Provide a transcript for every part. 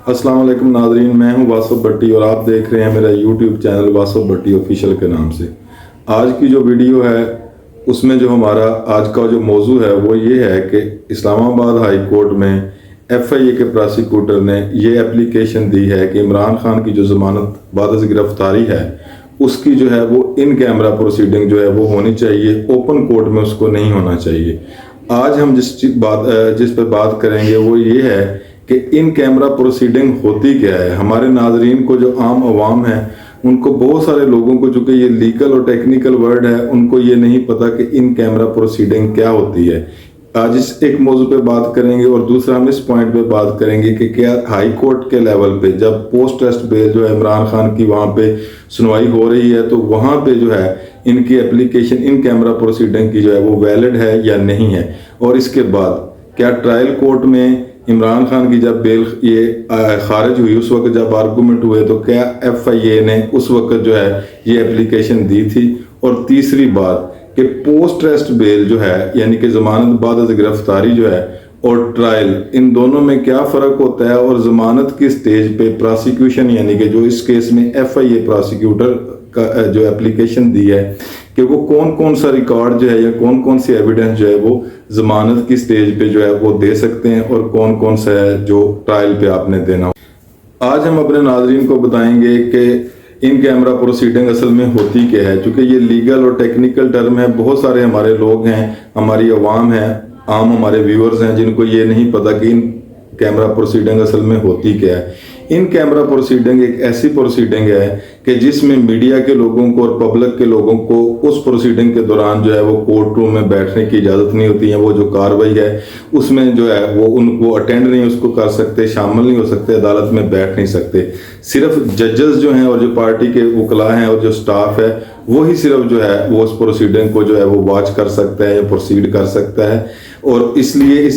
अस्सलाम वालेकुम नाज़रीन, मैं हूं वासफ भट्टी और आप देख रहे हैं मेरा यूट्यूब चैनल वासफ भट्टी ऑफिशियल के नाम से। आज की जो वीडियो है उसमें जो हमारा आज का जो मौजू है वो ये है कि इस्लामाबाद हाई कोर्ट में FIA के प्रोसिक्यूटर ने ये एप्लीकेशन दी है कि इमरान खान की जो ज़मानत बाद गिरफ्तारी है उसकी जो है वो इन कैमरा प्रोसीडिंग जो है वो होनी चाहिए, ओपन कोर्ट में उसको नहीं होना चाहिए। आज हम जिस पर बात करेंगे वो ये है कि इन कैमरा प्रोसीडिंग होती क्या है। हमारे नाजरीन को जो आम आवाम है उनको, बहुत सारे लोगों को, चूँकि ये लीगल और टेक्निकल वर्ड है, उनको ये नहीं पता कि इन कैमरा प्रोसीडिंग क्या होती है। आज इस एक मौजू पे बात करेंगे और दूसरा हम इस पॉइंट पे बात करेंगे कि क्या हाई कोर्ट के लेवल पे जब पोस्ट टेस्ट बेल जो है इमरान खान की वहाँ पे सुनवाई हो रही है तो वहाँ पे जो है इनकी एप्लीकेशन इन कैमरा प्रोसीडिंग की जो है वो वैलिड है या नहीं है। और इसके बाद क्या ट्रायल कोर्ट में इमरान खान की जब बेल ये खारिज हुई उस वक्त जब आर्गूमेंट हुए तो क्या FIA ने उस वक्त जो है ये एप्लीकेशन दी थी। और तीसरी बात कि पोस्ट टेस्ट बेल जो है यानी कि जमानत बाद गिरफ्तारी जो है और ट्रायल, इन दोनों में क्या फ़र्क होता है। और ज़मानत की स्टेज पे प्रोसिक्यूशन यानी कि जो इस केस में FIA प्रोसिक्यूटर का जो एप्लीकेशन दी है कि वो कौन कौन सा रिकॉर्ड जो है या कौन कौन सी एविडेंस जो है वो ज़मानत की स्टेज पे जो है वो दे सकते हैं और कौन कौन सा है जो ट्रायल पे आपने देना। आज हम अपने नाजरीन को बताएंगे कि इन कैमरा प्रोसीडिंग असल में होती क्या है। चूँकि ये लीगल और टेक्निकल टर्म है, बहुत सारे हमारे लोग हैं, हमारी आवाम है, आम हमारे व्यूअर्स हैं जिनको ये नहीं पता कि इन कैमरा प्रोसीडिंग असल में होती क्या है। इन कैमरा प्रोसीडिंग एक ऐसी प्रोसीडिंग है कि जिसमें मीडिया के लोगों को और पब्लिक के लोगों को उस प्रोसीडिंग के दौरान जो है वो कोर्ट रूम में बैठने की इजाज़त नहीं होती है। वो जो कार्रवाई है उसमें जो है वो उनको अटेंड नहीं उसको कर सकते, शामिल नहीं हो सकते, अदालत में बैठ नहीं सकते। सिर्फ जजेस जो हैं और जो पार्टी के वकला हैं और जो स्टाफ है वही सिर्फ जो है वो उस प्रोसीडिंग को जो है वो वॉच कर सकता है या प्रोसीड कर सकता है। और इसलिए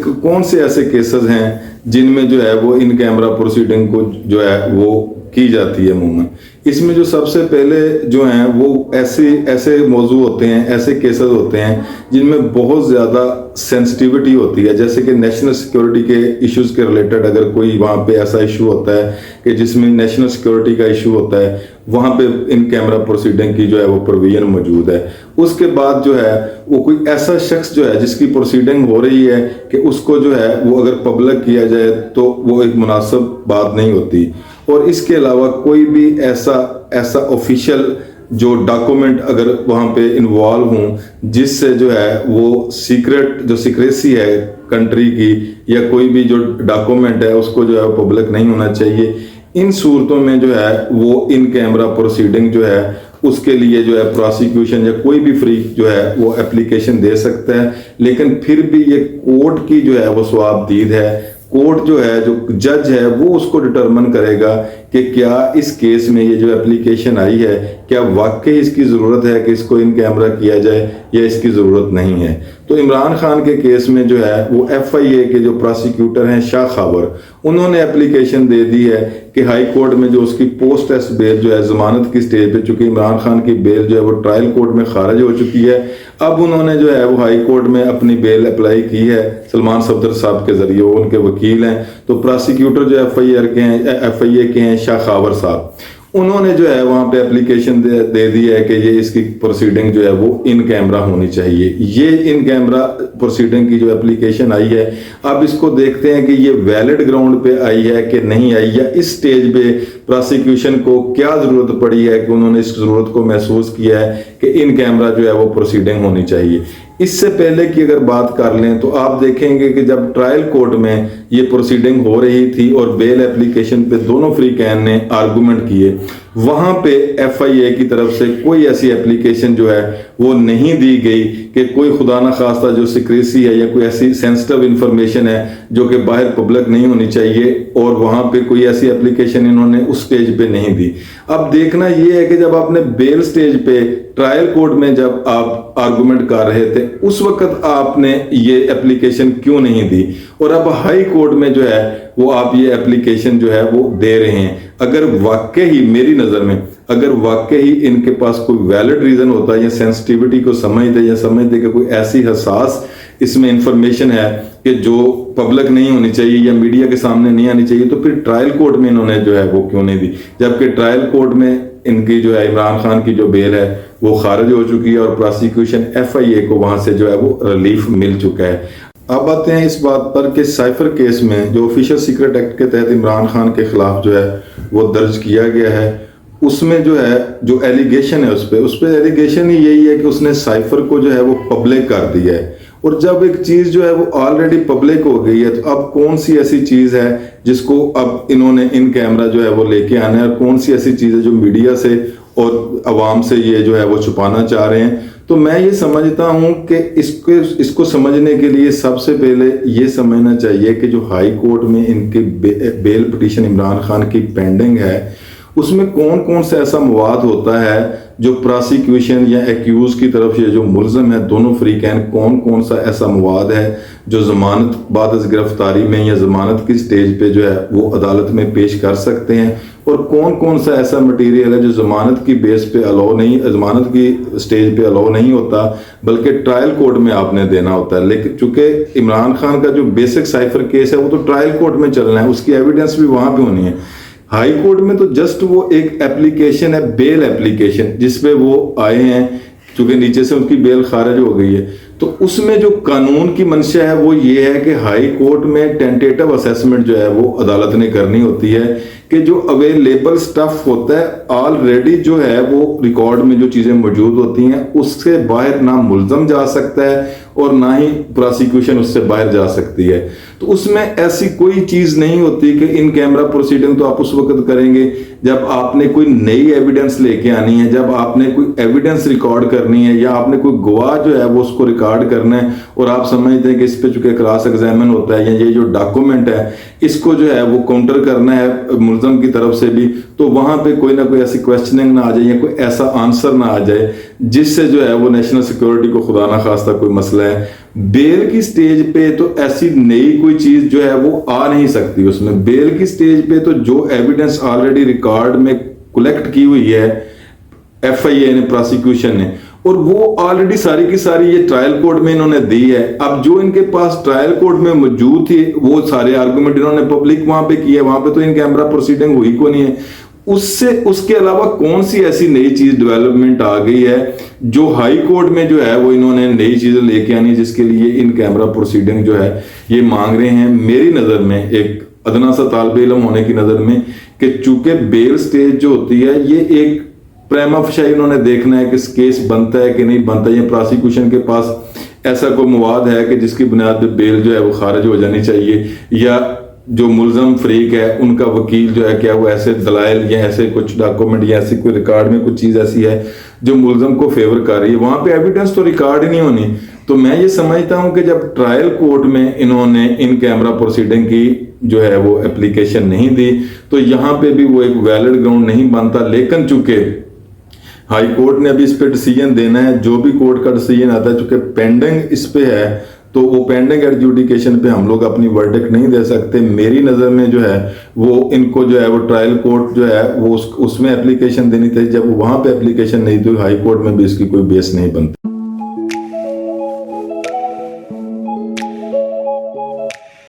कौन से ऐसे केसेस हैं जिनमें जो है वो इन कैमरा प्रोसीडिंग को जो है वो की जाती है। अमूमन इसमें जो सबसे पहले जो हैं वो ऐसे मौजू होते हैं, ऐसे केसेस होते हैं जिनमें बहुत ज़्यादा सेंसिटिविटी होती है, जैसे कि नेशनल सिक्योरिटी के इश्यूज़ के रिलेटेड अगर कोई वहाँ पे ऐसा इशू होता है कि जिसमें नेशनल सिक्योरिटी का इशू होता है, वहाँ पे इन कैमरा प्रोसीडिंग की जो है वो प्रोविजन मौजूद है। उसके बाद जो है वो कोई ऐसा शख्स जो है जिसकी प्रोसीडिंग हो रही है कि उसको जो है वो अगर पब्लिक किया जाए तो वो एक मुनासिब बात नहीं होती। और इसके अलावा कोई भी ऐसा ऑफिशियल जो डॉक्यूमेंट अगर वहाँ पे इन्वॉल्व हों जिससे जो है वो सीक्रेसी है कंट्री की या कोई भी जो डॉक्यूमेंट है उसको जो है पब्लिक नहीं होना चाहिए। इन सूरतों में जो है वो इन कैमरा प्रोसीडिंग जो है उसके लिए जो है प्रोसिक्यूशन या कोई भी फ्री जो है वो एप्लीकेशन दे सकता है। लेकिन फिर भी ये कोर्ट की जो है वो सवाबदीद है। कोर्ट जो है, जो जज है, वो उसको डिटरमिन करेगा कि क्या इस केस में ये जो एप्लीकेशन आई है क्या वाकई इसकी ज़रूरत है कि इसको इन कैमरा किया जाए या इसकी ज़रूरत नहीं है। तो इमरान खान के केस में जो है वो FIA के जो प्रोसिक्यूटर हैं शाह खावर, उन्होंने एप्लीकेशन दे दी है कि हाई कोर्ट में जो उसकी पोस्ट टेस्ट बेल जो है ज़मानत की स्टेज पे, चूँकि इमरान खान की बेल जो है वो ट्रायल कोर्ट में खारिज हो चुकी है, अब उन्होंने जो है वो हाई कोर्ट में अपनी बेल अप्लाई की है सलमान सफदर साहब के ज़रिए, वो उनके वकील हैं। तो प्रोसिक्यूटर जो FIA के हैं शाह खावर साहब, उन्होंने जो है वहाँ पे एप्लीकेशन दे दी है कि ये इसकी प्रोसीडिंग जो है वो इन कैमरा होनी चाहिए। ये इन कैमरा प्रोसीडिंग की जो एप्लीकेशन आई है, अब इसको देखते हैं कि ये वैलिड ग्राउंड पे आई है कि नहीं आई, या इस स्टेज पे प्रोसिक्यूशन को क्या ज़रूरत पड़ी है कि उन्होंने इस ज़रूरत को महसूस किया है कि इन कैमरा जो है वो प्रोसीडिंग होनी चाहिए। इससे पहले की अगर बात कर लें तो आप देखेंगे कि जब ट्रायल कोर्ट में ये प्रोसीडिंग हो रही थी और बेल एप्लीकेशन पे दोनों फ्री कैन ने आर्गूमेंट किए, वहाँ पे FIA की तरफ से कोई ऐसी एप्लीकेशन जो है वो नहीं दी गई कि कोई खुदा न खास्ता जो सिक्रेसी है या कोई ऐसी सेंसिटिव इंफॉर्मेशन है जो कि बाहर पब्लिक नहीं होनी चाहिए, और वहाँ पे कोई ऐसी एप्लीकेशन इन्होंने उस स्टेज पे नहीं दी। अब देखना ये है कि जब आपने बेल स्टेज पे ट्रायल कोर्ट में जब आप आर्गूमेंट कर रहे थे उस वक्त आपने ये एप्लीकेशन क्यों नहीं दी, और अब हाई कोर्ट में जो है वो आप ये एप्लीकेशन जो है वो दे रहे हैं। अगर वाकई ही मेरी नज़र में अगर वाकई ही इनके पास कोई वैलिड रीज़न होता है या सेंसिटिविटी को समझते कि कोई ऐसी हसास इसमें इंफॉर्मेशन है कि जो पब्लिक नहीं होनी चाहिए या मीडिया के सामने नहीं आनी चाहिए, तो फिर ट्रायल कोर्ट में इन्होंने जो है वो क्यों नहीं दी, जबकि ट्रायल कोर्ट में इनकी जो है इमरान खान की जो बेल है वो खारिज हो चुकी है और प्रोसिक्यूशन FIA को वहां से जो है वो रिलीफ मिल चुका है। अब आते हैं इस बात पर कि साइफर केस में जो ऑफिशियल सीक्रेट एक्ट के तहत इमरान खान के खिलाफ जो है वो दर्ज किया गया है, उसमें जो है जो एलिगेशन है उस पर एलिगेशन ही यही है कि उसने साइफर को जो है वो पब्लिक कर दिया है। और जब एक चीज जो है वो ऑलरेडी पब्लिक हो गई है तो अब कौन सी ऐसी चीज है जिसको अब इन्होंने इन कैमरा जो है वो लेके आना है, और कौन सी ऐसी चीज है जो मीडिया से और अवाम से ये जो है वो छुपाना चाह रहे हैं। तो मैं ये समझता हूं कि इसको समझने के लिए सबसे पहले ये समझना चाहिए कि जो हाई कोर्ट में इनके बेल पिटीशन इमरान खान की पेंडिंग है उसमें कौन कौन सा ऐसा मवाद होता है जो प्रोसिक्यूशन या एक्यूज की तरफ से जो मुलजम है दोनों फ्रीकैन, कौन कौन सा ऐसा मवाद है जो जमानत बाद गिरफ्तारी में या जमानत की स्टेज पे जो है वो अदालत में पेश कर सकते हैं, और कौन कौन सा ऐसा मटेरियल है जो जमानत की बेस पे अलाउ नहीं, जमानत की स्टेज पे अलाउ नहीं होता बल्कि ट्रायल कोर्ट में आपने देना होता है। लेकिन चूंकि इमरान खान का जो बेसिक साइफर केस है वो तो ट्रायल कोर्ट में चलना है, उसकी एविडेंस भी वहां पे होनी है। हाई कोर्ट में तो जस्ट वो एक एप्लीकेशन है, बेल एप्लीकेशन, जिसपे वो आए हैं क्योंकि नीचे से उनकी बेल खारिज हो गई है। तो उसमें जो कानून की मंशा है वो ये है कि हाई कोर्ट में टेंटेटिव असेसमेंट जो है वो अदालत ने करनी होती है कि जो अवेलेबल स्टफ होता है ऑलरेडी जो है वो रिकॉर्ड में जो चीजें मौजूद होती हैं उससे बाहर ना मुल्जम जा सकता है और ना ही प्रोसिक्यूशन उससे बाहर जा सकती है। तो उसमें ऐसी कोई चीज नहीं होती कि इन कैमरा प्रोसीडिंग तो आप उस वक्त करेंगे जब आपने कोई नई एविडेंस लेके आनी है, जब आपने कोई एविडेंस रिकॉर्ड करनी है या आपने कोई गवाह जो है वो उसको रिकॉर्ड करना है और आप समझते हैं कि इस पे चूंकि क्रॉस एग्जामिन होता है या ये जो डॉक्यूमेंट है इसको जो है वो काउंटर करना है मुल्जम की तरफ से भी, तो वहां पे कोई ना कोई ऐसी क्वेश्चनिंग ना आ जाए या कोई ऐसा आंसर ना आ जाए जिससे जो है वो नेशनल सिक्योरिटी को खुदा ना खास्ता कोई मसला है। बेल की स्टेज पे तो ऐसी नई कोई चीज जो है वो आ नहीं सकती। उसमें बेल की स्टेज पे तो जो एविडेंस ऑलरेडी रिकॉर्ड में कलेक्ट की हुई है FIA ने, प्रोसिक्यूशन ने, और वो ऑलरेडी सारी की सारी ये ट्रायल कोर्ट में इन्होंने दी है। अब जो इनके पास ट्रायल कोर्ट में मौजूद थी वो सारे आर्गुमेंट इन्होंने पब्लिक वहां पे किए, वहां पे तो इन कैमरा प्रोसीडिंग हुई को नहीं है। उससे उसके अलावा कौन सी ऐसी नई चीज डेवलपमेंट आ गई है जो हाई कोर्ट में जो है वो इन्होंने नई चीजें लेके आनी जिसके लिए इन कैमरा प्रोसीडिंग जो है ये मांग रहे हैं। मेरी नजर में, एक अदना सा तालिब इल्म होने की नजर में, कि चूंकि बेल स्टेज जो होती है ये एक प्रेमा फशाई इन्होंने देखना है कि केस बनता है कि नहीं बनता, या प्रोसिक्यूशन के पास ऐसा कोई मवाद है कि जिसकी बुनियाद पर बेल जो है वो खारिज हो जानी चाहिए, या जो मुल्जम फरीक है उनका वकील जो है क्या वो ऐसे दलाइल या ऐसे कुछ डॉक्यूमेंट या ऐसी कोई रिकॉर्ड में कुछ चीज ऐसी है जो मुल्जम को फेवर कर रही है, वहां पे एविडेंस तो रिकॉर्ड ही नहीं होनी। तो मैं ये समझता हूं कि जब ट्रायल कोर्ट में इन्होंने इन कैमरा प्रोसीडिंग की जो है वो एप्लीकेशन नहीं दी तो यहाँ पे भी वो एक वैलिड ग्राउंड नहीं बनता। लेकिन चूंकि हाई कोर्ट ने अभी इस पे डिसीजन देना है, जो भी कोर्ट का डिसीजन आता है चूंकि पेंडिंग इस पे है तो वो पेंडिंग एडजुडिकेशन पे हम लोग अपनी वर्डिक्ट नहीं दे सकते। मेरी नज़र में जो है वो इनको जो है वो ट्रायल कोर्ट जो है वो उसमें एप्लीकेशन देनी चाहिए। जब वहां पे एप्लीकेशन नहीं तो हाई कोर्ट में भी इसकी कोई बेस नहीं बनती।